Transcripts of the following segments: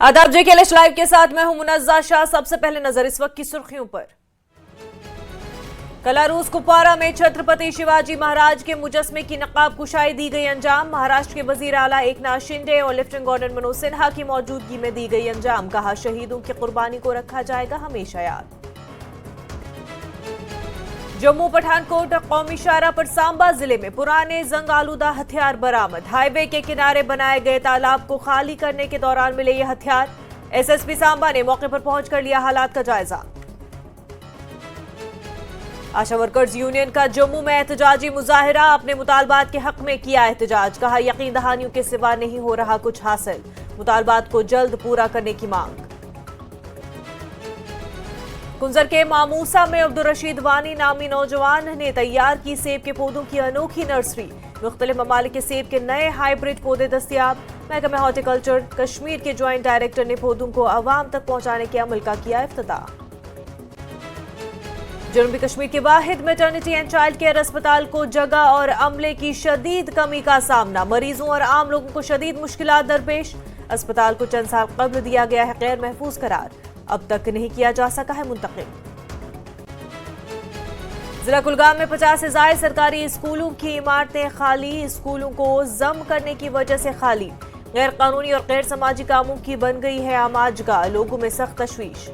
आदाब JKLH live के साथ मैं हूं मुनज़्ज़ा शाह। सबसे पहले नजर इस वक्त की सुर्खियों पर। कलारूस कुपवारा में छत्रपति शिवाजी महाराज के मुजस्मे की नकाब कुशाई दी गई अंजाम। महाराष्ट्र के वजीर आला एकनाथ शिंदे और लेफ्टिनेंट गवर्नर मनोज सिन्हा की मौजूदगी में दी गई अंजाम। कहा, शहीदों की कुर्बानी को रखा जाएगा हमेशा याद। जम्मू पठानकोट कौमी शाहराह पर सांबा जिले में पुराने जंग आलूदा हथियार बरामद। हाईवे के किनारे बनाए गए तालाब को खाली करने के दौरान मिले ये हथियार। SSP सांबा ने मौके पर पहुंचकर लिया हालात का जायजा। आशा वर्कर्स यूनियन का जम्मू में एहतजाजी मुजाहिरा। अपने मुतालबात के हक में किया एहतजाज। कहा, यकीन दहानियों के सिवा नहीं हो रहा कुछ हासिल। मुतालबात को जल्द पूरा करने की मांग। कुंजर के मामूसा में अब्दुल रशीद वानी नामी नौजवान ने तैयार की सेब के पौधों की अनोखी नर्सरी। मुख्तलिफ ममालिक के सेब के नए हाइब्रिड पौधे दस्तयाब। महकमा हॉर्टिकल्चर कश्मीर के ज्वाइंट डायरेक्टर ने पौधों को आवाम तक पहुंचाने के अमल का किया इफ्तिताह। जनूबी कश्मीर के वाहिद मैटरनिटी एंड चाइल्ड केयर अस्पताल को जगह और अमले की शदीद कमी का सामना। मरीजों और आम लोगों को शदीद मुश्किलात दरपेश। अस्पताल को चंद साल कबल दिया गया है गैर महफूज करार। अब तक नहीं किया जा सका है मुंतकिल। जिला कुलगाम में 50 से ज्यादा सरकारी स्कूलों की इमारतें खाली। स्कूलों को जम करने की वजह से खाली। गैर कानूनी और गैर समाजी कामों की बन गई है आम आजगा। लोगों में सख्त तशवीश।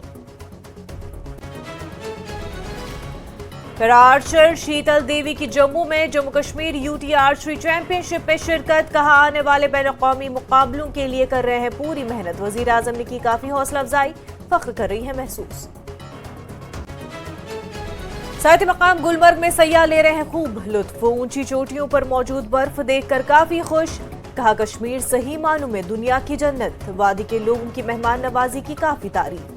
पैरा आर्चर शीतल देवी की जम्मू में Jammu Kashmir UT archery championship में शिरकत। कहा, आने वाले बैन अक़वामी मुकाबलों के लिए कर रहे हैं पूरी मेहनत। वजीर आजम ने की काफी हौसला अफजाई। फख्र कर रही है महसूस। साहित्य मकाम गुलमर्ग में सयाह ले रहे हैं खूब लुत्फ। ऊंची चोटियों पर मौजूद बर्फ देखकर काफी खुश। कहा, कश्मीर सही मानों में दुनिया की जन्नत। वादी के लोगों की मेहमान नवाजी की काफी तारीफ।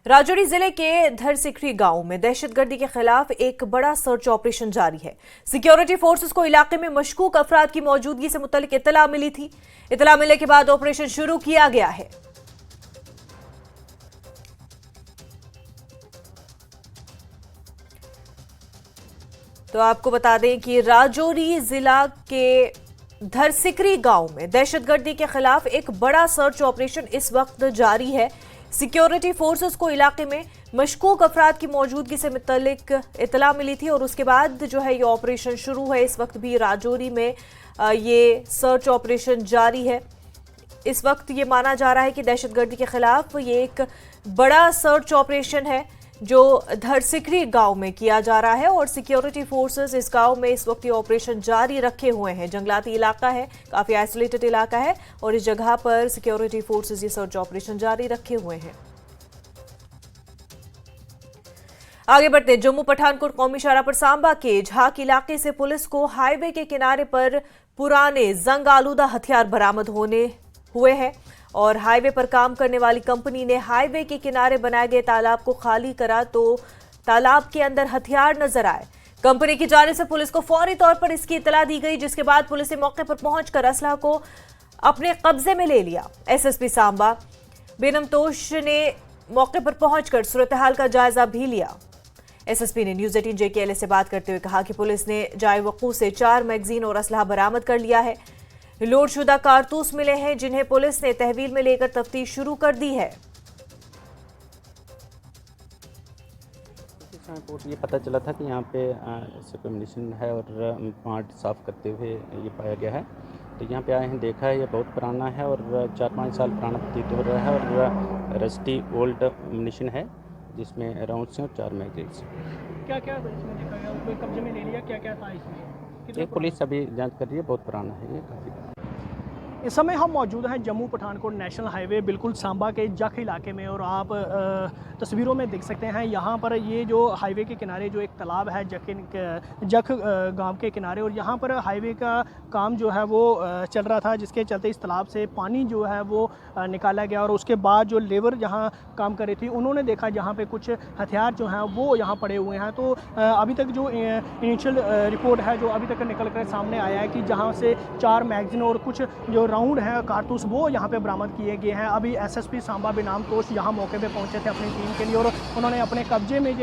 राजौरी जिले के धरसिकरी गांव में दहशतगर्दी के खिलाफ एक बड़ा सर्च ऑपरेशन जारी है। सिक्योरिटी फोर्सेस को इलाके में मशकूक अफराद की मौजूदगी से मुतल्लिक इत्तला मिली थी। इत्तला मिलने के बाद ऑपरेशन शुरू किया गया है। तो आपको बता दें कि राजौरी जिला के धरसिकरी गांव में दहशतगर्दी के खिलाफ एक बड़ा सर्च ऑपरेशन इस वक्त जारी है। सिक्योरिटी फोर्सेस को इलाके में मशकूक अफराद की मौजूदगी से मुतल्लिक इत्तला मिली थी और उसके बाद जो है ये ऑपरेशन शुरू है। इस वक्त भी राजौरी में ये सर्च ऑपरेशन जारी है। इस वक्त ये माना जा रहा है कि दहशतगर्दी के खिलाफ ये एक बड़ा सर्च ऑपरेशन है जो धरसिकरी गांव में किया जा रहा है और सिक्योरिटी फोर्सेस इस गांव में इस वक्त ये ऑपरेशन जारी रखे हुए हैं। जंगलाती इलाका है, काफी आइसोलेटेड इलाका है और इस जगह पर सिक्योरिटी फोर्सेस ये सर्च ऑपरेशन जारी रखे हुए हैं। आगे बढ़ते, जम्मू पठानकोट कौमी शाहराह पर सांबा के झाक इलाके से पुलिस को हाईवे के किनारे पर पुराने जंग आलूदा हथियार बरामद हुए हैं और हाईवे पर काम करने वाली कंपनी ने हाईवे के किनारे बनाए गए तालाब को खाली करा तो तालाब के अंदर हथियार नजर आए। कंपनी की जानिब से पुलिस को फौरी तौर पर इसकी इत्तला दी गई, जिसके बाद पुलिस ने मौके पर पहुंचकर असलहा को अपने कब्जे में ले लिया। SSP सांबा बेनमतोश ने मौके पर पहुंचकर सूरत हाल का जायजा भी लिया। SSP ने न्यूज़ 18 JKLH से बात करते हुए कहा कि पुलिस ने जाए वक़ूफ़ से 4 मैगजीन और असलहा बरामद कर लिया है। लोडशुदा कारतूस मिले हैं जिन्हें पुलिस ने तहवील में लेकर तफ्तीश शुरू कर दी है। ये पता चला था कि यहाँ पे एम्यूनिशन है और पार्ट साफ करते हुए ये पाया गया है। तो यहाँ पे आए हैं, देखा है ये बहुत पुराना है और 4-5 साल पुराना प्रतीत हो रहा है और रस्टी ओल्ड एम्यूनिशन है जिसमें राउंड्स हैं और 4 मैगजीन्स। क्या क्या इसमें देखा गया, कोई कब्जे में ले लिया, क्या क्या था इसमें? ये पुलिस अभी जांच कर रही है, बहुत पुराना है ये काफ़ी। इस समय हम मौजूद हैं जम्मू पठानकोट नेशनल हाईवे बिल्कुल सांबा के जख इलाके में और आप तस्वीरों में देख सकते हैं यहाँ पर ये जो हाईवे के किनारे जो एक तालाब है जख गांव के किनारे और यहाँ पर हाईवे का काम जो है वो चल रहा था, जिसके चलते इस तालाब से पानी जो है वो निकाला गया और उसके बाद जो लेबर जहाँ काम कर रही थी उन्होंने देखा जहाँ पे कुछ हथियार जो हैं वो यहाँ पड़े हुए हैं। तो अभी तक जो इनिशियल रिपोर्ट है जो अभी तक निकल कर सामने आया है कि जहाँ से 4 मैगजीन और कुछ जो राउंड है कारतूस वो यहाँ पे बरामद किए गए हैं। अभी एसएसपी सांबा बेनाम तोश यहाँ मौके पे पहुँचे थे अपनी टीम के लिए और उन्होंने अपने कब्जे में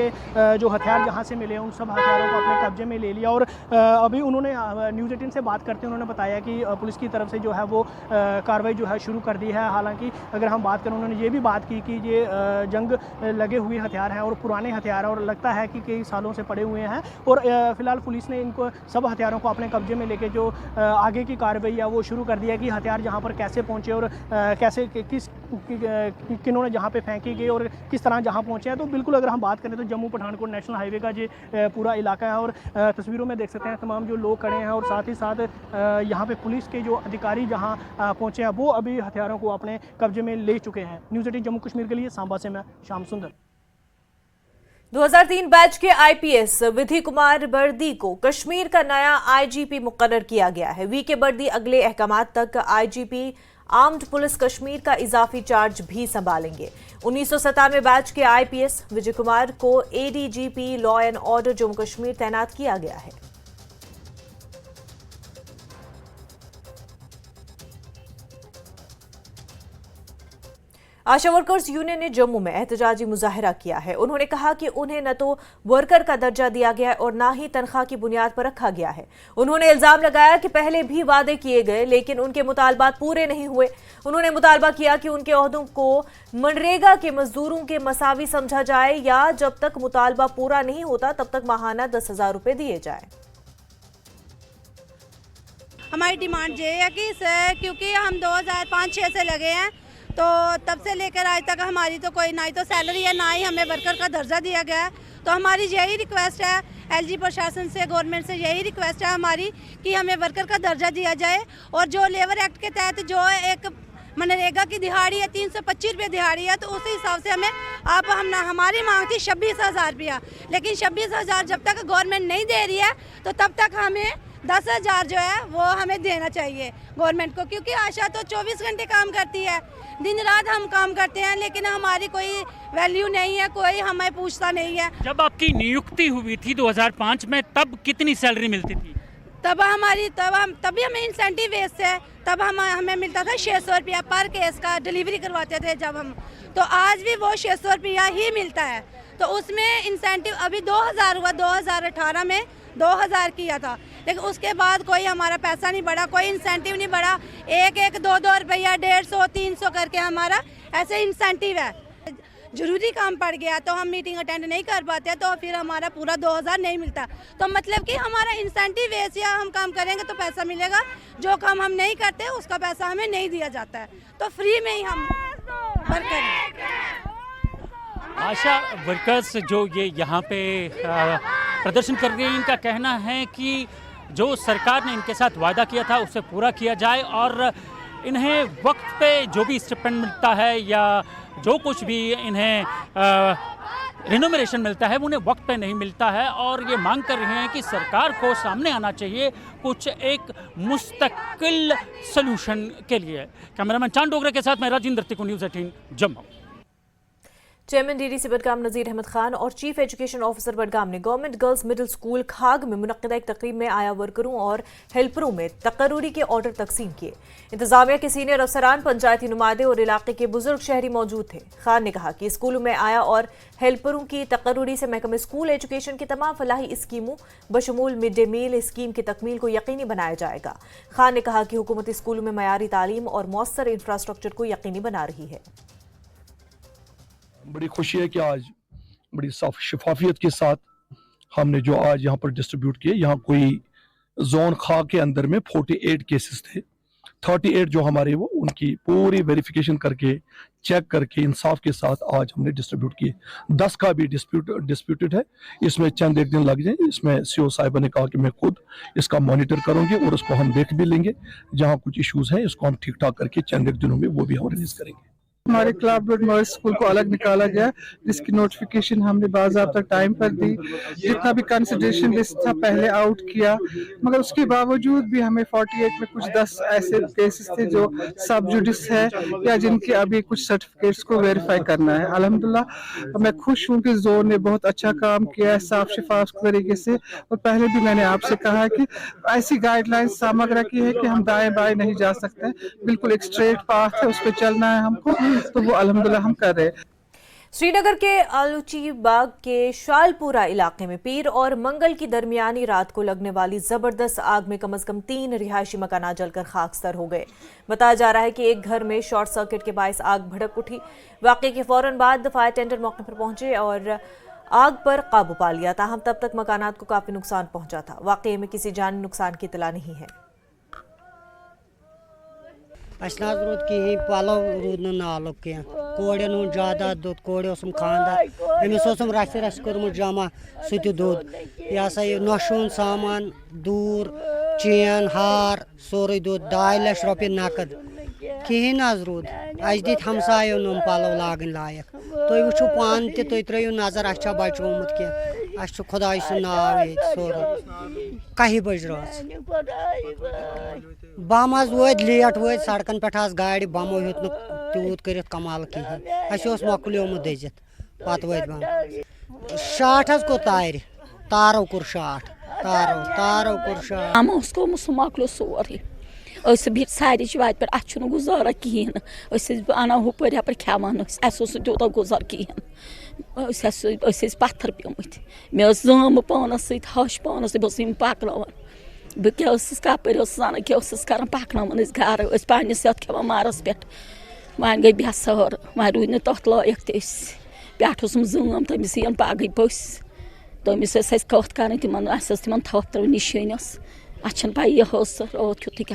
जो हथियार जहाँ से मिले उन सब हथियारों को अपने कब्जे में ले लिया। और अभी उन्होंने न्यूज़ 18 से बात करते उन्होंने बताया कि पुलिस की तरफ से जो है वो कार्रवाई जो है शुरू कर दी है। हालांकि अगर हम बात करें उन्होंने ये भी बात की कि ये जंग लगे हुए हथियार हैं और पुराने हथियार हैं और लगता है कि कई सालों से पड़े हुए हैं और फिलहाल पुलिस ने इनको सब हथियारों को अपने कब्जे में लेके जो आगे की कार्रवाई है वो शुरू कर दिया है कि हथियार जहाँ पर कैसे पहुँचे और कैसे किन्होंने जहाँ पे फेंके गए और किस तरह जहाँ पहुँचे हैं। तो बिल्कुल अगर हम बात करें तो जम्मू पठानकोट नेशनल हाईवे का ये पूरा इलाका है और तस्वीरों में देख सकते हैं तमाम जो लोग खड़े हैं और साथ ही साथ यहाँ पे पुलिस के जो अधिकारी जहाँ पहुँचे हैं वो अभी हथियारों को अपने कब्जे में ले चुके हैं। न्यूज़ 18 जम्मू कश्मीर के लिए सांबा से मैं श्याम सुंदर। 2003 बैच के आईपीएस विधि कुमार बर्दी को कश्मीर का नया आईजीपी मुकर्रर किया गया है। वी के बर्दी अगले अहकामात तक आईजीपी आर्म्ड पुलिस कश्मीर का इजाफी चार्ज भी संभालेंगे। 1997 बैच के आईपीएस विजय कुमार को ADGP law and order Jammu Kashmir तैनात किया गया है। आशा वर्कर्स यूनियन ने जम्मू में एहतजाजी मुजाहरा किया है। उन्होंने कहा कि उन्हें न तो वर्कर का दर्जा दिया गया है और न ही तनख्वाह की बुनियाद पर रखा गया है। उन्होंने इल्जाम लगाया कि पहले भी वादे किए गए लेकिन उनके मुतालबात पूरे नहीं हुए। उन्होंने मुतालबा किया कि उनके ओहदों को मनरेगा के मजदूरों के मसावी समझा जाए या जब तक मुतालबा पूरा नहीं होता तब तक माहाना 10,000 रुपए दिए जाए। हमारी डिमांड ये है कि क्योंकि हम 2005-06 से लगे हैं तो तब से लेकर आज तक हमारी तो कोई ना ही तो सैलरी है ना ही हमें वर्कर का दर्जा दिया गया है। तो हमारी यही रिक्वेस्ट है एलजी प्रशासन से गवर्नमेंट से यही रिक्वेस्ट है हमारी कि हमें वर्कर का दर्जा दिया जाए और जो लेबर एक्ट के तहत जो एक मनरेगा की दिहाड़ी है 325 रुपये दिहाड़ी है तो उसी हिसाब से हमें हमारी मांग थी 26,000 रुपया, लेकिन 26,000 जब तक गवर्नमेंट नहीं दे रही है तो तब तक हमें 10,000 जो है वो हमें देना चाहिए गवर्नमेंट को, क्योंकि आशा तो 24 घंटे काम करती है, दिन रात हम काम करते हैं लेकिन हमारी कोई वैल्यू नहीं है, कोई हमें पूछता नहीं है। जब आपकी नियुक्ति हुई थी 2005 में तब कितनी सैलरी मिलती थी? तभी हमें इंसेंटिव बेस से तब हमें मिलता था 600 रुपया पर केस का डिलीवरी करवाते थे जब हम, तो आज भी वो 600 रुपया ही मिलता है। तो उसमें इंसेंटिव अभी 2000 हुआ, 2018 में 2000 किया था लेकिन उसके बाद कोई हमारा पैसा नहीं बढ़ा, कोई इंसेंटिव नहीं बढ़ा। एक 2 रुपया 150 300 करके हमारा ऐसे इंसेंटिव है। जरूरी काम पड़ गया तो हम मीटिंग अटेंड नहीं कर पाते तो फिर हमारा पूरा 2000 नहीं मिलता। तो मतलब कि हमारा इंसेंटिव बेस या हम काम करेंगे तो पैसा मिलेगा, जो काम हम नहीं करते उसका पैसा हमें नहीं दिया जाता है, तो फ्री में ही हम वर्क करें। आशा वर्कर्स जो ये यहाँ पे प्रदर्शन कर रही है, इनका कहना है कि जो सरकार ने इनके साथ वादा किया था उसे पूरा किया जाए और इन्हें वक्त पे जो भी स्टिपेंड मिलता है या जो कुछ भी इन्हें रिनोमिनेशन मिलता है वो उन्हें वक्त पे नहीं मिलता है और ये मांग कर रहे हैं कि सरकार को सामने आना चाहिए कुछ एक मुस्तकिल सलूशन के लिए। कैमरामैन चांद डोगरे के साथ मैं Rajendra Tiko, news 18 Jammu. Chairman DDC Budgam Nazir Ahmad Khan और चीफ एजुकेशन ऑफिसर बडगाम ने government girls middle school Khag में मुनक्किदा एक तकरीब में आया वर्करों और हेल्परों में तकर्रुरी के ऑर्डर तकसीम किए। इंतजामिया के सीनियर अफसरान, पंचायती नुमाइंदे और इलाके के बुजुर्ग शहरी मौजूद थे। खान ने कहा कि स्कूलों में आया और हेल्परों की तकर्रुरी से महकमे स्कूल एजुकेशन की तमाम फलाही स्कीमों बशमूल मिड डे मील स्कीम की तकमील को यकीनी बनाया जाएगा। खान ने कहा कि हुकूमती स्कूलों में मयारी तालीम और मौसर इंफ्रास्ट्रक्चर को यकीनी बना रही है। बड़ी खुशी है कि आज बड़ी शफाफियत के साथ हमने जो आज यहाँ पर डिस्ट्रीब्यूट किए, यहाँ कोई जोन खा के अंदर में 48 केसेस थे, 38 जो हमारे वो उनकी पूरी वेरिफिकेशन करके चेक करके इंसाफ के साथ आज हमने डिस्ट्रीब्यूट किए। 10 का भी डिस्प्यूटेड है, इसमें चंद एक दिन लग जाए। इसमें सीओ साहिबा ने कहा कि मैं खुद इसका मॉनिटर करूंगी और उसको हम देख भी लेंगे, जहाँ कुछ इश्यूज हैं इसको हम ठीक ठाक करके चंद एक दिनों में वो भी हम रिलीज करेंगे। हमारे क्लब रोड मर्ज स्कूल को अलग निकाला गया, जिसकी नोटिफिकेशन हमने बाज़ाब्ता टाइम पर दी। जितना भी कंसिडरेशन लिस्ट था पहले आउट किया, मगर उसके बावजूद भी हमें 48 में कुछ 10 ऐसे केसेस थे जो सब जुडिस है या जिनके अभी कुछ सर्टिफिकेट्स को वेरीफाई करना है। अल्हम्दुलिल्लाह मैं खुश हूँ कि जोन ने बहुत अच्छा काम किया है साफ शफाफ तरीके से। और पहले भी मैंने आपसे कहा कि ऐसी गाइडलाइंस सामग्रा की है कि हम दाएं बाएं नहीं जा सकते, बिल्कुल एक स्ट्रेट पाथ है, उस पर चलना है हमको, तो वो अल्हम्दुलिल्लाह हम कर रहे हैं। श्रीनगर के आलूची बाग के शालपुरा इलाके में पीर और मंगल की दरमियानी रात को लगने वाली जबरदस्त आग में कम से कम 3 रिहायशी मकान जलकर खाकसर हो गए। बताया जा रहा है कि एक घर में शॉर्ट सर्किट के बायस आग भड़क उठी। वाकये के फौरन बाद फायर टेंडर मौके पर पहुंचे और आग पर काबू पा लिया। ताहम तब तक मकानात को काफी नुकसान पहुंचा था। वाकये में किसी जानी नुकसान की इतला नहीं है। रूद कहीं पलव रूद नालुक कह कोड़न हूँ जायदाद दुद कोड़े खानदार अमिस रस कर्मुत जमा सह दुद यह सा यह नशून सामान दूर चेन हार सोरे दुद 2 लाख रुपये नकद कहीं नज रूद अस दित हमसायों नम पलव लागन लायक तुम वो पान तुम त्रो नजर अच्छा बचोमुत कह अस खुदाय सुन नाव ये सोरे 1 बज रात बम वोत लेट वोत सड़कन पे गाड़ बमो हेत तूत कर कमाल कहें अस मकलियोमुत दजित पत वत बम शाट को तारो कोर शाट तारो कोर शाट मकलो सोरे सारे वत पे अ गुजारा कहें अना हुपर यपर खेवान तूत गुजार कहें पत्थर पेमुत मे जाम पानस हश पानस बस पकनान बह क्या कपर वन क्या कर पकनान घर पन्नस ये खेवान मारस पे वन गई बेसर वन रूद न तथ लायक पे जाम तमिस यन पगह पस तमिस कत कर तिमन तिमन थप त्रो निशानस अच्छन पी यह रोत क्युत ग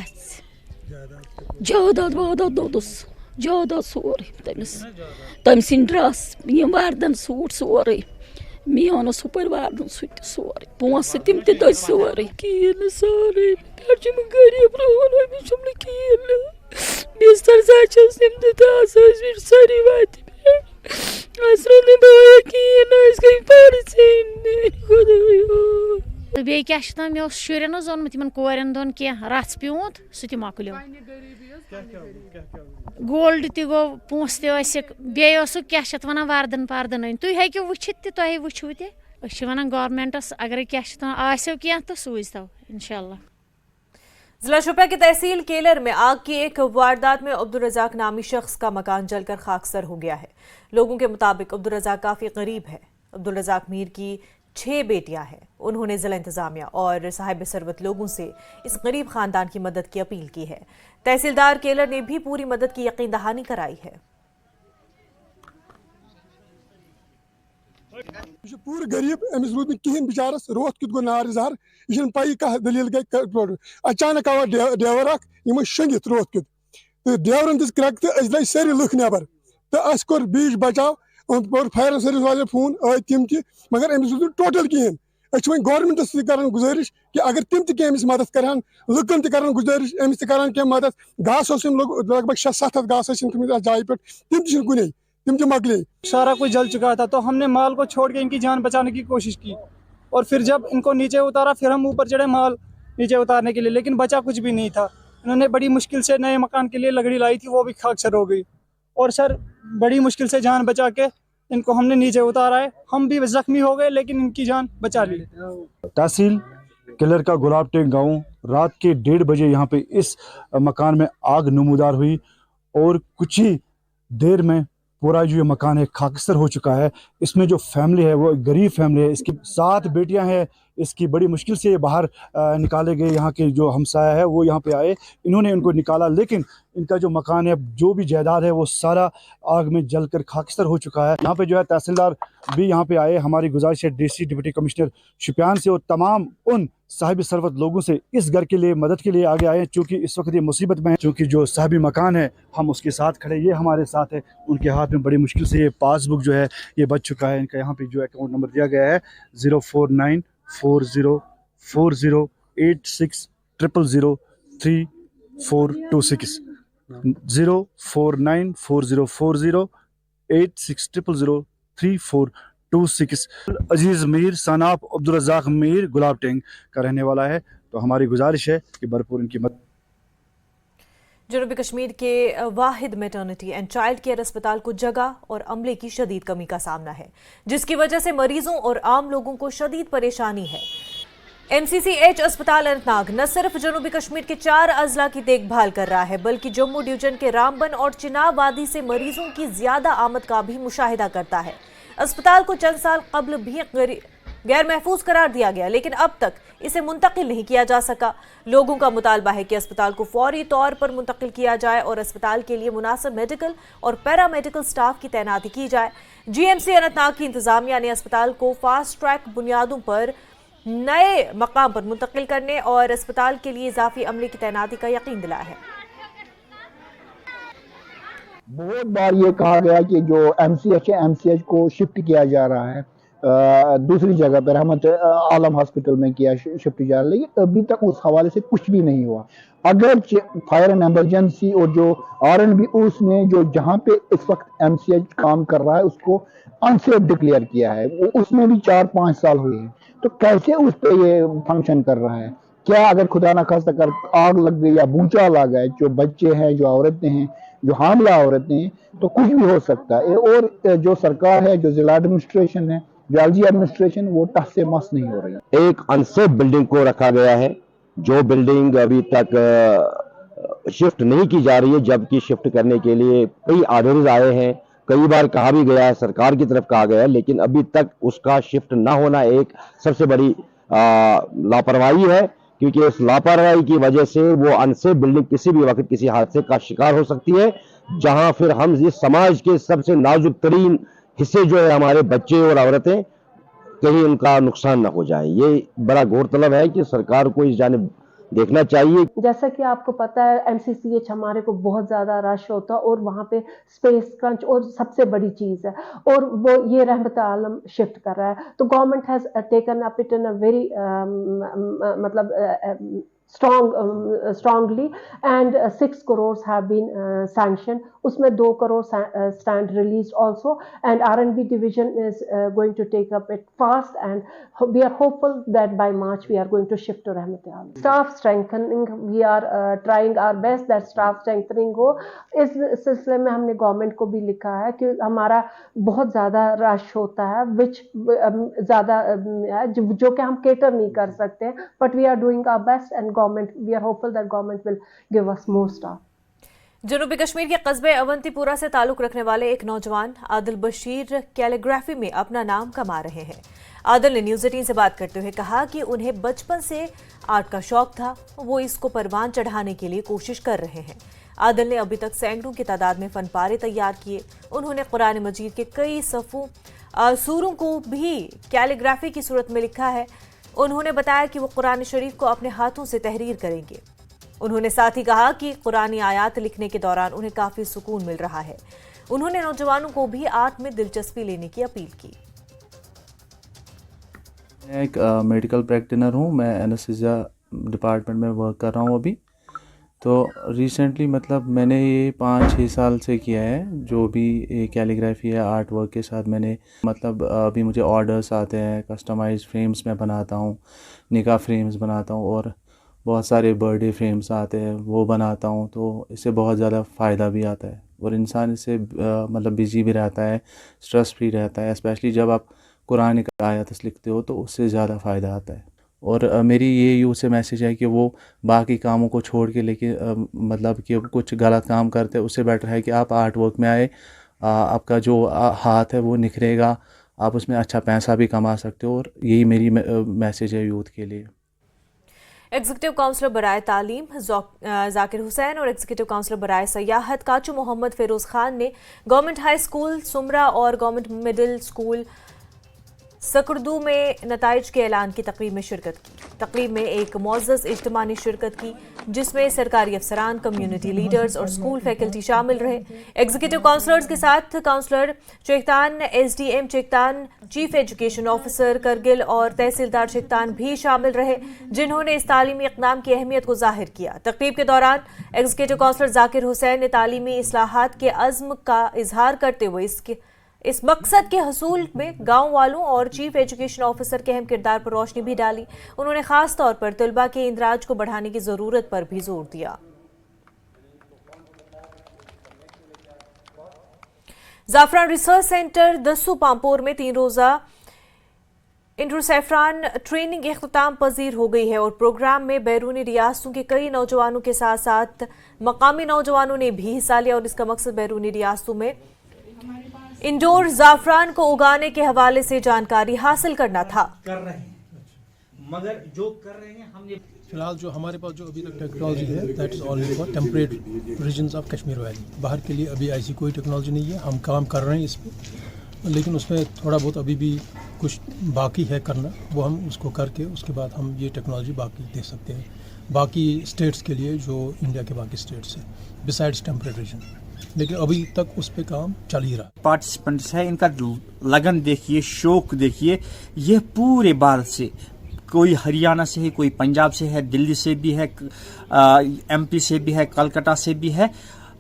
जायदाद वायदाद दोदस जायदाद सोरे तमिस ड्रेस यम वर्दन सूट सोरे मे ओनस हुपर वर्दन सह सोरे पोस तम तथ सोरे कहें सारे पे गरीब रोन कहें बिस्तर सच तम तस सारी वत बे क्या मे शुरन ओनमुत इन कोरन दोन कह रथ प्यूत सह मकलियो गोल्ड गो पोस तक क्या वन वर्दन पर्दन अन तुम हेको वुचित तुह वुचो वन गवर्नमेंटस अगर क्या आसो कह तो सूझतो इंशाअल्लाह। जिला शोपियां की तहसील केलर में आग की एक वारदात में अब्दुल रज़ाक नामी शख्स का मकान जलकर खाकसर हो गया है। लोगों के मुताबिक अब्दुल रज़ाक काफी गरीब है। अब्दुल रज़ाक मीर की 6 बेटियां हैं। उन्होंने जिला इंतजामिया और साहिब सरवत लोगों से इस गरीब खानदान की मदद की अपील की है। तहसीलदार केलर ने भी पूरी मदद की यकीन दहानी कराई है। पूरे गरीब अमिस रूद कहें बिचारस रोत कुत गो नार जहर यह पी कह दलील गई अचानक आव ड्राइवर शंगित रोत कुत तो ड्राइवरन दिस क्रक तो लग सारे लुक नबर तो अस कोर बीच बचाव और फायर सर्विस वाले फोन तम मगर अमिस रूद टोटल कहें वो गवर्नमेंटस कर गुजारिश कि अगर तम तमिस मदद करान लुकन कर गुजारिश अमिस कर मदद घास लगभग 6-7 घास जाए पे तम कुन तम मकले सारा कुछ जल चुका था। तो हमने माल को छोड़ के इनकी जान बचाने की कोशिश की और फिर जब इनको नीचे उतारा फिर हम ऊपर चढ़े माल नीचे उतारने के लिए, लेकिन बचा कुछ भी नहीं था। इन्होंने बड़ी मुश्किल से नए मकान के लिए लकड़ी लाई थी, वो भी खाकसर हो गई और सर बड़ी मुश्किल से जान बचा के इनको हमने नीचे उतारा है। हम भी जख्मी हो गए लेकिन इनकी जान बचा ली। तहसील केलर का गुलाब टेक गाँव रात के 1:30 बजे यहाँ पे इस मकान में आग नमूदार हुई और कुछ ही देर में पूरा जो ये मकान है खाकसर हो चुका है। इसमें जो फैमिली है वो गरीब फैमिली है। इसकी 7 बेटियां हैं। इसकी बड़ी मुश्किल से ये बाहर निकाले गए। यहाँ के जो हमसाया है वो यहाँ पे आए, इन्होंने इनको निकाला, लेकिन इनका जो मकान है जो भी जायदाद है वो सारा आग में जलकर खाकसर हो चुका है। यहाँ पे जो है तहसीलदार भी यहाँ पे आए। हमारी गुजारिश है डीसी डिप्टी कमिश्नर शुपियान से और तमाम उन साहिब सरवत लोगों से इस घर के लिए मदद के लिए आगे आए, चूँकि इस वक्त ये मुसीबत में है। चूँकि जो साहिबी मकान है हम उसके साथ खड़े, ये हमारे साथ है। उनके हाथ में बड़ी मुश्किल से ये पासबुक जो है ये बच चुका है। इनका यहाँ पे जो अकाउंट नंबर दिया गया है 04940408600034426। 049404086003426 अजीज़ मीर सनाप अब्दुल मीर गुलाब टेंग का रहने वाला है। तो हमारी गुजारिश है कि भरपूर इनकी मदद। जनूबी कश्मीर के वाहिद मैटरनिटी एंड चाइल्ड केयर अस्पताल को जगह और अमले की शदीद कमी का सामना है, जिसकी वजह से मरीजों और आम लोगों को शदीद परेशानी है। MCCH अस्पताल अनंतनाग न सिर्फ जनूबी कश्मीर के 4 अजला की देखभाल कर रहा है, बल्कि जम्मू डिवीजन के रामबन और चिनाब वादी से मरीजों की ज्यादा आमद का भी मुशाहिदा करता है। अस्पताल को चंद साल कबल भी गैर महफूज करार दिया गया, लेकिन अब तक इसे मुंतकिल नहीं किया जा सका। लोगों का मुतालबा है कि अस्पताल को फौरी तौर पर मुंतकिल किया जाए और अस्पताल के लिए मुनासिब मेडिकल और पैरामेडिकल स्टाफ की तैनाती की जाए। GMC अनंतनाग की इंतजामिया ने अस्पताल को फास्ट ट्रैक बुनियादों पर नए मकाम पर मुंतकिल करने और अस्पताल के लिए इजाफी अमले की तैनाती का यकीन दिलाया है। बहुत बार ये कहा गया कि जो MCH है, MCH को शिफ्ट किया जा रहा है दूसरी जगह पर, रहमत आलम हॉस्पिटल में किया शिफ्ट जा रहा है, लेकिन अभी तक उस हवाले से कुछ भी नहीं हुआ। अगर फायर एंड एमरजेंसी और जो RNB उसने जो जहाँ पे इस वक्त MCH काम कर रहा है उसको अनसेफ डिक्लेयर किया है, उसमें भी 4-5 साल हुए हैं, तो कैसे उस पे ये फंक्शन कर रहा है? क्या अगर खुदा न खास्ता कर आग लग गई या भूचाल आ गए, जो बच्चे हैं, जो औरतें हैं, जो हामला औरतें हैं, तो कुछ भी हो सकता है। और जो सरकार है, जो जिला एडमिनिस्ट्रेशन है, जो LG एडमिनिस्ट्रेशन, वो टस से मस नहीं हो रही। एक अनसेफ बिल्डिंग को रखा गया है, जो बिल्डिंग अभी तक शिफ्ट नहीं की जा रही है, जबकि शिफ्ट करने के लिए कई आर्डर्स आए हैं, कई बार कहा भी गया है, सरकार की तरफ कहा गया है, लेकिन अभी तक उसका शिफ्ट ना होना एक सबसे बड़ी लापरवाही है, क्योंकि इस लापरवाही की वजह से वो अनसेफ बिल्डिंग किसी भी वक्त किसी हादसे का शिकार हो सकती है, जहां फिर हम इस समाज के सबसे नाजुक तरीन हिस्से जो है हमारे बच्चे और औरतें, कहीं उनका नुकसान ना हो जाए। ये बड़ा गौरतलब है कि सरकार को इस जानिब देखना चाहिए। जैसा कि आपको पता है MCCH हमारे को बहुत ज़्यादा रश होता है और वहाँ पे स्पेस क्रंच और सबसे बड़ी चीज़ है, और वो ये रहमत आलम शिफ्ट कर रहा है। तो government has taken up it in a very मतलब strongly, and 6 crores have been sanctioned. उसमें 2 crore stand released also, and R&B division is going to take up it fast, and we are hopeful that by March we are going to shift to Rahmat Alam. Staff strengthening, we are trying our best that staff strengthening हो। इस सिलसिले में हमने government को भी लिखा है कि हमारा बहुत ज़्यादा रश होता है, विच ज़्यादा जो कि हम केटर नहीं कर सकते, but we are doing our best and we are hopeful that government will give us more staff. जनूबी कश्मीर के कस्बे अवंतीपुरा से ताल्लुक रखने वाले एक नौजवान आदिल बशीर कैलीग्राफी में अपना नाम कमा रहे हैं। आदिल ने न्यूज़ 18 से बात करते हुए कहा कि उन्हें बचपन से आर्ट का शौक था, वो इसको परवान चढ़ाने के लिए कोशिश कर रहे हैं। आदिल ने अभी तक सैकड़ों की तादाद में फनपारे तैयार किए। उन्होंने कुरान मजीद के कई सूरों को भी कैलीग्राफी की सूरत में लिखा है। उन्होंने बताया कि वो कुरान शरीफ को अपने हाथों से तहरीर करेंगे। उन्होंने साथ ही कहा कि कुरानी आयात लिखने के दौरान उन्हें काफ़ी सुकून मिल रहा है। उन्होंने नौजवानों को भी आर्ट में दिलचस्पी लेने की अपील की। मैं एक मेडिकल प्रैक्टिनर हूँ, मैं एनेस्थीसिया डिपार्टमेंट में वर्क कर रहा हूँ अभी। तो रिसेंटली मतलब मैंने ये 5-6 साल से किया है, जो भी कैलीग्राफी है आर्ट वर्क के साथ मैंने मतलब अभी मुझे ऑर्डर्स आते हैं, कस्टमाइज्ड फ्रेम्स मैं बनाता हूँ, निकाह फ्रेम्स बनाता हूँ, और बहुत सारे बर्थडे फ्रेम्स आते हैं वो बनाता हूँ। तो इससे बहुत ज़्यादा फ़ायदा भी आता है और इंसान इससे मतलब बिजी भी रहता है, स्ट्रेस फ्री रहता है। स्पेशली जब आप कुरान की आयत लिखते हो तो उससे ज़्यादा फ़ायदा आता है। और मेरी ये यूथ से मैसेज है कि वो बाकी कामों को छोड़ के लेकिन मतलब कि कुछ गलत काम करते हैं, उससे बेटर है कि आप आर्ट वर्क में आए, आपका जो हाथ है वो निखरेगा, आप उसमें अच्छा पैसा भी कमा सकते हो। और यही मेरी मैसेज है यूथ के लिए। एग्जीक्यूटिव काउंसलर बराए तालीम जाकिर हुसैन और एग्जीक्यूटिव काउंसलर बराए सयाहत काचू मोहम्मद फेरोज़ खान ने गवर्नमेंट हाई स्कूल सुमरा और गवर्नमेंट मिडिल स्कूल सकरदू में नताइज के ऐलान की तकरीब में शिरकत की। तकरीब में एक मुअज़्ज़ज़ इज्तिमा ने शिरकत की, जिसमें सरकारी अफसरान, कम्युनिटी लीडर्स और स्कूल फैकल्टी शामिल रहे। एग्जीक्यूटिव काउंसलर्स के साथ councillor Chiktan, SDM Chiktan, chief education officer Kargil और तहसीलदार चेकतान भी शामिल रहे, जिन्होंने इस तालीमी इक़दाम की अहमियत को जाहिर किया। तकरीब के दौरान एग्जीक्यूटिव काउंसलर जाकिर हुसैन ने तालीमी इस्लाहात के अज़्म का इजहार करते हुए इस मकसद के हसूल में गांव वालों और चीफ एजुकेशन ऑफिसर के अहम किरदार पर रोशनी भी डाली। उन्होंने खास तौर पर तलबा के इंदराज को बढ़ाने की ज़रूरत पर भी जोर दिया। ज़ाफ़रान रिसर्च सेंटर दस्सू पामपोर में 3 रोज़ा इंटर-सैफरान ट्रेनिंग इख्तिताम पजीर हो गई है और प्रोग्राम में बैरूनी रियासतों के कई नौजवानों के साथ साथ मकामी नौजवानों ने भी हिस्सा लिया और इसका मकसद बैरूनी रियासतों में इंडोर ज़ाफ़रान को उगाने के हवाले से जानकारी हासिल करना था। कर रहे हैं, मगर जो कर रहे हैं हमने फिलहाल जो हमारे पास जो अभी तक टेक्नोलॉजी है that is only for temperate regions of Kashmir valley. बाहर के लिए अभी ऐसी कोई टेक्नोलॉजी नहीं है। हम काम कर रहे हैं इस पर, लेकिन उसमें थोड़ा बहुत अभी भी कुछ बाकी है करना, वो हम उसको करके उसके बाद हम ये टेक्नोलॉजी बाकी दे सकते हैं बाकी स्टेट्स के लिए, जो इंडिया के बाकी स्टेट्स हैं बिसाइड्स टेम्परेट रीजन। लेकिन अभी तक उस पे काम चल ही रहा। पार्टिसिपेंट्स है, इनका लगन देखिए, शौक देखिए। ये पूरे भारत से, कोई हरियाणा से है, कोई पंजाब से है, दिल्ली से भी है, MP से भी है, कलकत्ता से भी है।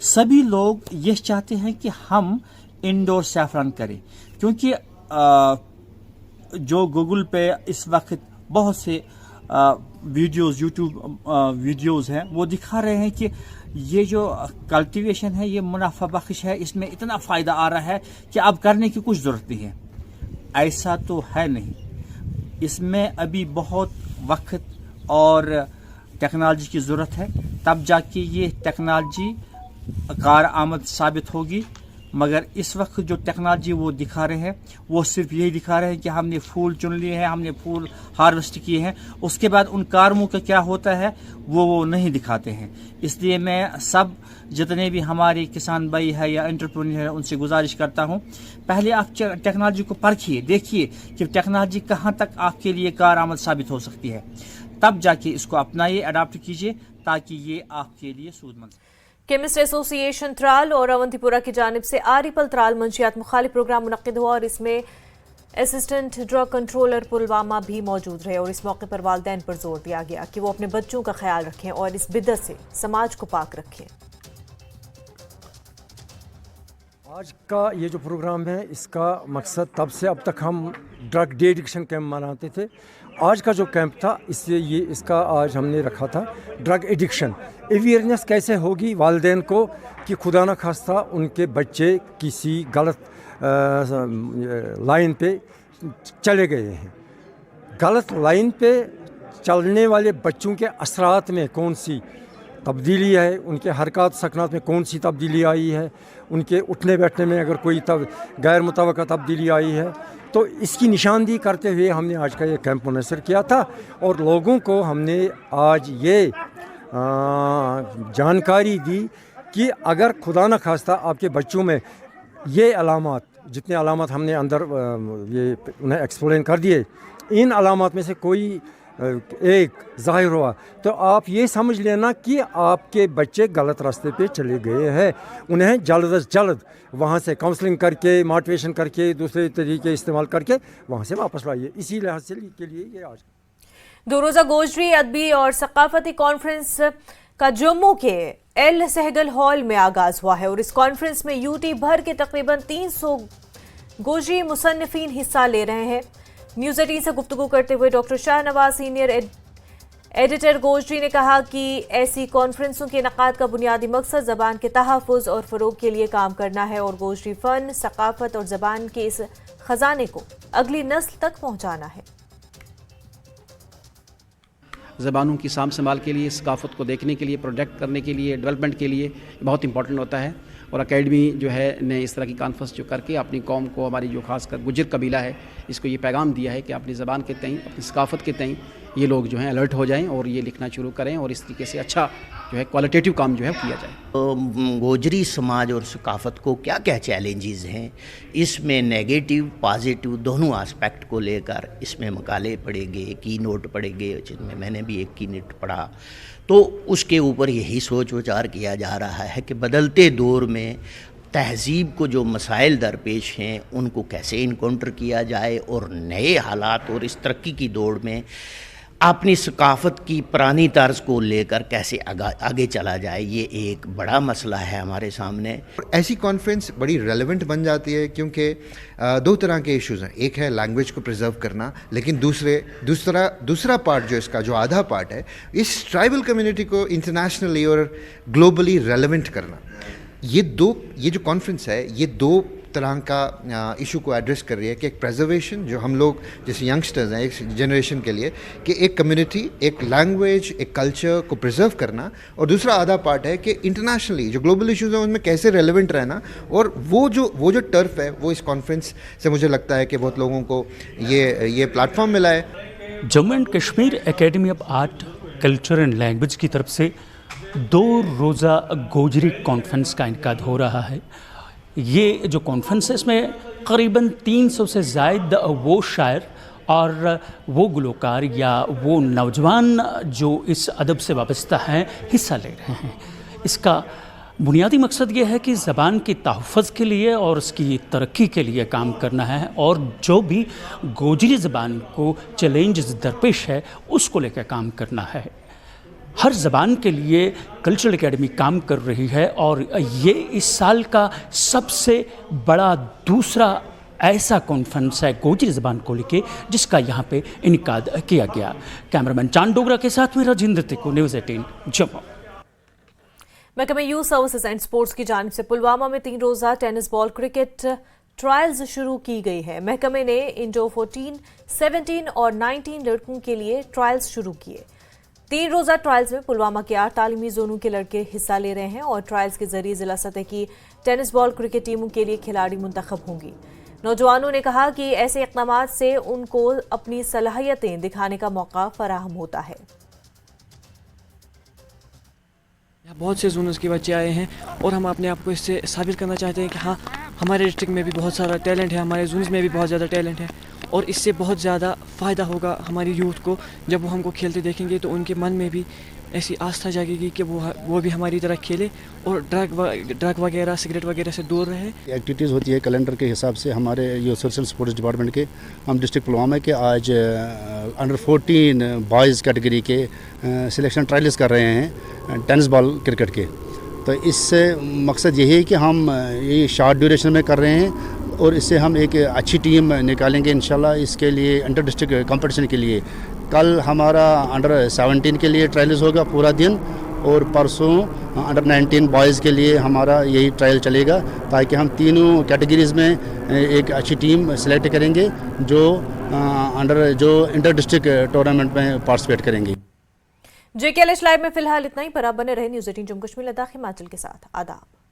सभी लोग ये चाहते हैं कि हम इंडोर सैफरान करें, क्योंकि जो गूगल पे इस वक्त बहुत से वीडियोस, यूट्यूब वीडियोस हैं, वो दिखा रहे हैं कि ये जो कल्टीवेशन है ये मुनाफा बख्श है, इसमें इतना फ़ायदा आ रहा है कि अब करने की कुछ ज़रूरत नहीं है। ऐसा तो है नहीं, इसमें अभी बहुत वक्त और टेक्नोलॉजी की ज़रूरत है, तब जाके ये टेक्नोलॉजी कारआमद साबित होगी। मगर इस वक्त जो टेक्नोलॉजी वो दिखा रहे हैं, वो सिर्फ यही दिखा रहे हैं कि हमने फूल चुन लिए हैं, हमने फूल हार्वेस्ट किए हैं, उसके बाद उन कार्यों का क्या होता है वो नहीं दिखाते हैं। इसलिए मैं सब जितने भी हमारे किसान भाई है या एंटरप्रेन्योर है, उनसे गुजारिश करता हूँ, पहले आप टेक्नोलॉजी को परखिए, देखिए कि टेक्नोलॉजी कहाँ तक आपके लिए कारआमद साबित हो सकती है, तब जाके इसको अपनाइए, अडाप्ट कीजिए, ताकि ये आपके लिए सूदमंद। केमिस्ट एसोसिएशन त्राल और अवंतीपुरा की जानिब से आरिपल त्राल मंशियात मुखालिफ प्रोग्राम मुनक्किद हुआ और इसमें असिस्टेंट ड्रग कंट्रोलर पुलवामा भी मौजूद रहे और इस मौके पर वालिदैन पर जोर दिया गया कि वो अपने बच्चों का ख्याल रखें और इस बिदअत से समाज को पाक रखें। आज का ये जो प्रोग्राम है, इसका मकसद तब से अब तक हम ड्रग डी एडिक्शन कैंप मनाते थे। आज का जो कैंप था, इससे ये इसका आज हमने रखा था ड्रग एडिक्शन। अवेयरनेस कैसे होगी वालिदैन को कि खुदा न खास्ता उनके बच्चे किसी गलत लाइन पे चले गए हैं। गलत लाइन पे चलने वाले बच्चों के असरात में कौन सी तब्दीली है, उनके हरकत सकनात में कौन सी तब्दीली आई है, उनके उठने बैठने में अगर कोई गैर मुतवक्का तब्दीली आई है, तो इसकी निशानदेही करते हुए हमने आज का ये कैंप मुनस्सर किया था। और लोगों को हमने आज ये जानकारी दी कि अगर खुदा न खास्ता आपके बच्चों में ये अलामात, जितने अलामात हमने अंदर ये उन्हें एक्सप्लेन कर दिए, इन अलामात में से कोई एक ज़ाहिर हुआ, तो आप ये समझ लेना कि आपके बच्चे गलत रास्ते पे चले गए हैं। उन्हें जल्द अज जल्द वहाँ से काउंसलिंग करके, मोटिवेशन करके, दूसरे तरीके इस्तेमाल करके वहाँ से वापस लाइए। इसी लिहाज से के लिए ये आज 2 रोज़ा गोजरी अदबी और सकाफती कॉन्फ्रेंस का जम्मू के एल सहगल हॉल में आगाज हुआ है और इस कॉन्फ्रेंस में यूटी भर के तकरीबन 300 गोजरी मुसन्निफीन हिस्सा ले रहे हैं। न्यूज़ 18 से गुफ्तगू करते हुए doctor Shahnawaz senior editor Gojri ने कहा कि ऐसी कॉन्फ्रेंसों के इनेकाद का बुनियादी मकसद ज़बान के तहफ़्फ़ुज़ और फ़रोग़ के लिए काम करना है और गोजरी फ़न, सकाफ़त और ज़बान के इस ख़जाने को अगली नस्ल तक पहुँचाना है। ज़बानों की साम संभाल के लिए, सकाफ़त को देखने के लिए, प्रोटेक्ट करने के लिए, डेवलपमेंट के लिए बहुत इंपॉर्टेंट होता है। और अकेडमी जो है ने इस तरह की कॉन्फ्रेंस जो करके अपनी कौम को, हमारी जो खास कर गुजर कबीला है, इसको ये पैगाम दिया है कि अपनी ज़बान के तईं, अपनी सकाफ़त के तईं یہ لوگ جو ہیں الرٹ ہو جائیں اور یہ لکھنا شروع کریں اور اس طریقے سے اچھا جو ہے کوالٹیٹیو کام جو ہے کیا جائے. گوجری سماج اور ثقافت کو کیا کیا چیلنجز ہیں, اس میں نیگیٹو پازیٹو دونوں آسپیکٹ کو لے کر اس میں مقالے پڑھے گئے, کی نوٹ پڑھے گئے, جن میں نے بھی ایک کی نوٹ پڑھا, تو اس کے اوپر یہی سوچ وچار کیا جا رہا ہے کہ بدلتے دور میں تہذیب کو جو مسائل درپیش ہیں ان کو کیسے انکاؤنٹر کیا جائے اور نئے حالات اور اس ترقی کی دوڑ میں اپنی ثقافت کی پرانی طرز کو لے کر کیسے آگے چلا جائے. یہ ایک بڑا مسئلہ ہے ہمارے سامنے. ایسی کانفرنس بڑی ریلیونٹ بن جاتی ہے کیونکہ دو طرح کے ایشوز ہیں. ایک ہے لینگویج کو پرزرو کرنا, لیکن دوسرا پارٹ جو اس کا جو آدھا پارٹ ہے, اس ٹرائبل کمیونٹی کو انٹرنیشنلی اور گلوبلی ریلیونٹ کرنا. یہ جو کانفرنس ہے یہ دو طرح کا ایشو کو ایڈریس کر رہی ہے کہ ایک پریزرویشن جو ہم لوگ جیسے ینگسٹرز ہیں ایک جنریشن کے لیے, کہ ایک کمیونٹی, ایک لینگویج, ایک کلچر کو پرزرو کرنا, اور دوسرا آدھا پارٹ ہے کہ انٹرنیشنلی جو گلوبل ایشوز ہیں ان میں کیسے ریلیونٹ رہنا. اور وہ جو ٹرف ہے وہ اس کانفرنس سے مجھے لگتا ہے کہ بہت لوگوں کو یہ پلیٹ فارم ملا ہے. Jammu and Kashmir academy of art culture and language کی طرف سے 2 روزہ گوجری کانفرنس کا انعقاد ہو رہا ہے. یہ جو کانفرنس ہے اس میں قریباً 300 سے زائد وہ شاعر اور وہ گلوکار یا وہ نوجوان جو اس ادب سے وابستہ ہیں حصہ لے رہے ہیں. اس کا بنیادی مقصد یہ ہے کہ زبان کی تحفظ کے لیے اور اس کی ترقی کے لیے کام کرنا ہے, اور جو بھی گوجری زبان کو چیلنجز درپیش ہے اس کو لے کے کام کرنا ہے. ہر زبان کے لیے کلچرل اکیڈمی کام کر رہی ہے, اور یہ اس سال کا سب سے بڑا دوسرا ایسا کانفرنس ہے گوجری زبان کو لے کے جس کا یہاں پہ انعقاد کیا گیا. کیمرامین چاند ڈوگرا کے ساتھ میں راجندر تکو, نیوز 18 جموں. محکمہ یوتھ سروسز اینڈ سپورٹس کی جانب سے پلوامہ میں 3 روزہ ٹینس بال کرکٹ ٹرائلز شروع کی گئی ہے. محکمے نے انڈو 14, 17 اور 19 لڑکوں کے لیے ٹرائلز شروع کیے. 3 روزہ ٹرائلز میں پلوامہ کے 8 تعلیمی زونوں کے لڑکے حصہ لے رہے ہیں, اور ٹرائلز کے ذریعے ضلع سطح کی ٹینس بال کرکٹ ٹیموں کے لیے کھلاڑی منتخب ہوں گی. نوجوانوں نے کہا کہ ایسے اقدامات سے ان کو اپنی صلاحیتیں دکھانے کا موقع فراہم ہوتا ہے. بہت سے زونز کے بچے آئے ہیں اور ہم اپنے آپ کو اس سے ثابت کرنا چاہتے ہیں کہ ہاں ہمارے ڈسٹرکٹ میں بھی بہت سارا ٹیلنٹ ہے, ہمارے زونز میں بھی بہت زیادہ ٹیلنٹ ہے, اور اس سے بہت زیادہ فائدہ ہوگا ہماری یوتھ کو. جب وہ ہم کو کھیلتے دیکھیں گے تو ان کے من میں بھی ایسی آستھا جاگے گی کہ وہ بھی ہماری طرح کھیلے اور ڈرگ وغیرہ سگریٹ وغیرہ سے دور رہے. ایکٹیویٹیز ہوتی ہے کیلنڈر کے حساب سے ہمارے یوتھ سروسز سپورٹس ڈپارٹمنٹ کے. ہم ڈسٹرکٹ پلوامہ کے آج انڈر 14 بوائز کیٹیگری کے سلیکشن ٹرائلز کر رہے ہیں ٹینس بال کرکٹ کے. تو اس سے مقصد یہی ہے کہ ہم یہ شارٹ ڈیوریشن میں کر رہے ہیں اور اس سے ہم ایک اچھی ٹیم نکالیں گے انشاءاللہ. اس کے لیے انٹر ڈسٹرکٹ کمپٹیشن کے لیے کل ہمارا انڈر 17 کے لیے ٹرائلز ہوگا پورا دن, اور پرسوں انڈر 19 بوائز کے لیے ہمارا یہی ٹرائل چلے گا, تاکہ ہم تینوں کیٹیگریز میں ایک اچھی ٹیم سلیکٹ کریں گے جو انٹر ڈسٹرکٹ ٹورنامنٹ میں پارٹیسپیٹ کریں گے. JKLH لائیو میں فی الحال اتنا ہی. پر آپ بنے رہے نیوز 18 جموں کشمیر لداخ ہماچل کے ساتھ. آداب.